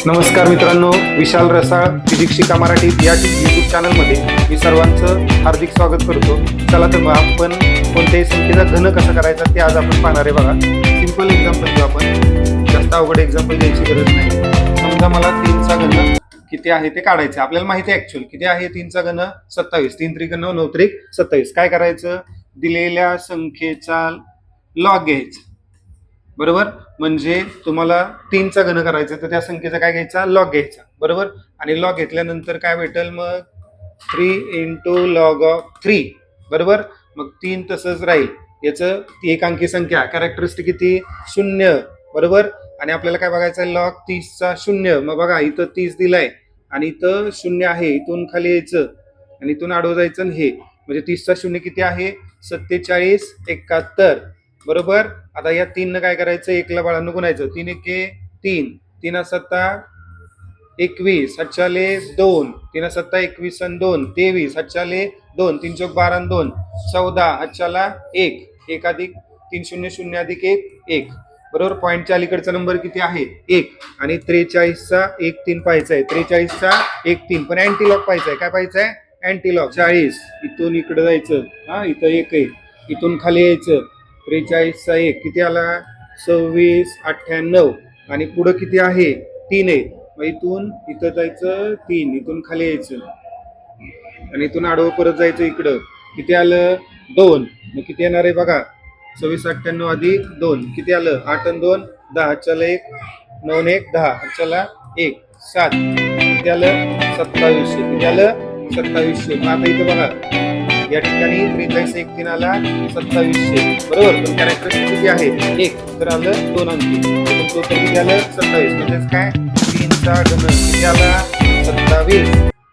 नमस्कार मित्रांनो, विशाल रसाळ फिजिक्स शिका मराठी या यूट्यूब चॅनलमध्ये मी सर्वांचं हार्दिक स्वागत करतो। चला तर मग आपण कोणत्याही संख्येचा घन कसा करायचा ते आज आपण पाहणार आहे। बघा, सिंपल एक्झाम्पल घेऊ आपण, जास्त अवघड एक्झाम्पल द्यायची गरज नाही। समजा मला 3 चा घन किती आहे ते काढायचं, आपल्याला माहिती आहे ऍक्च्युअल किती आहे। 3 चा घन 27, 3 त्रिक 9, 9 त्रिक 27। काय करायचं, दिलेल्या संख्येचा लॉग घ्यायचा, बरोबर। म्हणजे तुम्हाला 3 चा घन करायचा तर त्या संख्येचा काय घ्यायचा, लॉग घ्यायचा, बरोबर। आणि लॉग घेतल्यानंतर काय भेटेल मग 3 × log of 3, बरोबर। मग 3 तसंच राहील, याचं एक अंकी संख्या कॅरेक्टरिस्टिक किती 0, बरोबर। आणि आपल्याला काय बघायचं आहे, लॉग 30 चा 0। मग बघा इथं 30 दिलाय आणि इथं 0 आहे, इथून खाली यायचं आणि इथून आडवं जायचं आणि हे म्हणजे 30 चा 0 किती आहे 47, 71, बरोबर। आता या 3 न काय करायचं, 1 ला बाळांनो गुणायचं, 3 एके 3, 3 7 21, 7 2, 3 7 21 आणि 2 23, 7 2, 3 चौक 12 आणि 2 14, 1, 1 अधिक 3 0 0 अधिक 1 1, बरोबर। पॉईंटच्या अलीकडचा नंबर किती आहे 1 आणि 43 चा 1 3 पाहायचा आहे, 43 चा 1 3 पण अँटी लॉग पाहायचा आहे। काय पाहायचं आहे, अँटी लॉग। 40 इथून इकडे जायचं, हा इथं 1 आहे, इथून खाली यायचं, 43 चा 1 किती आला 26, 98 आणि पुढं किती आहे 3 आहे। मग इथून इथं जायचं 3, इथून खाली यायचं आणि इथून आडवं परत जायचं, इकडं किती आलं 2। मग किती येणार आहे बघा, 26 98 अधिक 2 किती आलं 8 आणि 2 10, चला 1 9 1 10, चला 1 7 किती आलं 2700, किती आलं 2700। मग आता इथं बघा या ठिकाणी 43 1 3 आला 2700, बरोबर। पण कॅरेक्टरिस्टिक किती आहे 1, तर आलं 2 अंकी, पण तो किती आलं 27। म्हणजेच काय 3 चा घन किती आला 27।